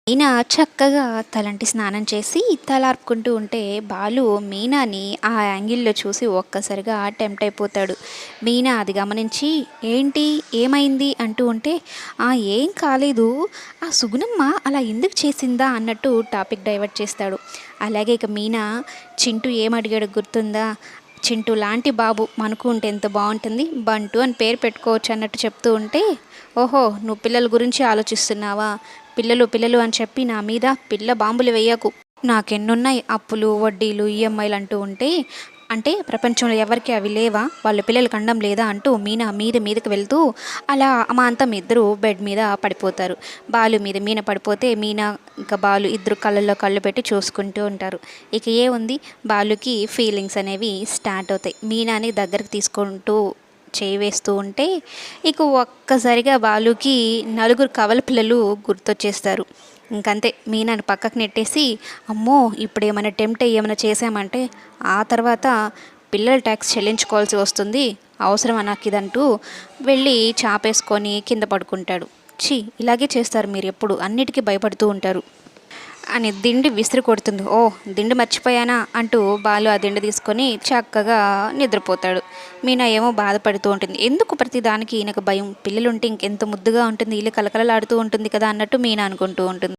మీనా చక్కగా తలంటి స్నానం చేసి తలార్పుకుంటూ ఉంటే బాలు మీనాని ఆ యాంగిల్లో చూసి ఒక్కసారిగా టెంప్ట్ అయిపోతాడు. మీనా అది గమనించి ఏంటి ఏమైంది అంటూ ఉంటే ఏం కాలేదు, ఆ సుగుణమ్మ అలా ఎందుకు చేసిందా అన్నట్టు టాపిక్ డైవర్ట్ చేస్తాడు. అలాగే ఇక మీనా చింటూ ఏమడిగాడు గుర్తుందా, చింటూ లాంటి బాబు మనకు ఉంటే ఎంత బాగుంటుంది, బంటు అని పేరు పెట్టుకోవచ్చు అన్నట్టు చెప్తూ ఉంటే ఓహో నువ్వు పిల్లల గురించి ఆలోచిస్తున్నావా, పిల్లలు పిల్లలు అని చెప్పి నా మీద పిల్ల బాంబులు వేయకు, నాకెన్నున్నాయి అప్పులు వడ్డీలు ఈఎంఐలు అంటూ ఉంటే అంటే ప్రపంచంలో ఎవరికి అవి లేవా, వాళ్ళ పిల్లలకి అండం లేదా అంటూ మీనా మీదకి వెళ్తూ అలా అమాంతం ఇద్దరు బెడ్ మీద పడిపోతారు. బాలు మీద మీన పడిపోతే మీనా ఇంకా బాలు ఇద్దరు కళ్ళల్లో కళ్ళు పెట్టి చూసుకుంటూ ఉంటారు. ఇక ఏముంది, బాలుకి ఫీలింగ్స్ అనేవి స్టార్ట్ అవుతాయి. మీనాని దగ్గరికి తీసుకుంటూ చేయి వేస్తూ ఉంటే ఇక ఒక్కసారిగా బాలుకి నలుగురు కవల పిల్లలు గుర్తొచ్చేస్తారు. ఇంకంతే మీనాని పక్కకు నెట్టేసి అమ్మో ఇప్పుడు ఏమైనా టెంప్ట్ అయ్యి ఏమైనా చేసామంటే ఆ తర్వాత పిల్లల ట్యాక్స్ చెల్లించుకోవాల్సి వస్తుంది, అవసరమా నాకు ఇదంటూ వెళ్ళి చాపేసుకొని కింద పడుకుంటాడు. ఛీ, ఇలాగే చేస్తారు మీరు, ఎప్పుడు అన్నిటికీ భయపడుతూ ఉంటారు అని దిండి విసిరి కొడుతుంది. ఓ దిండి మర్చిపోయానా అంటూ బాలు ఆ దిండి తీసుకొని చక్కగా నిద్రపోతాడు. మీనా ఏమో బాధపడుతూ ఉంటుంది, ఎందుకు ప్రతిదానికి ఈయనకు భయం, పిల్లలుంటే ఇంకెంత ముద్దుగా ఉంటుంది, ఇల్లు కలకలలాడుతూ ఉంటుంది కదా అన్నట్టు మీనా అనుకుంటూ ఉంటుంది.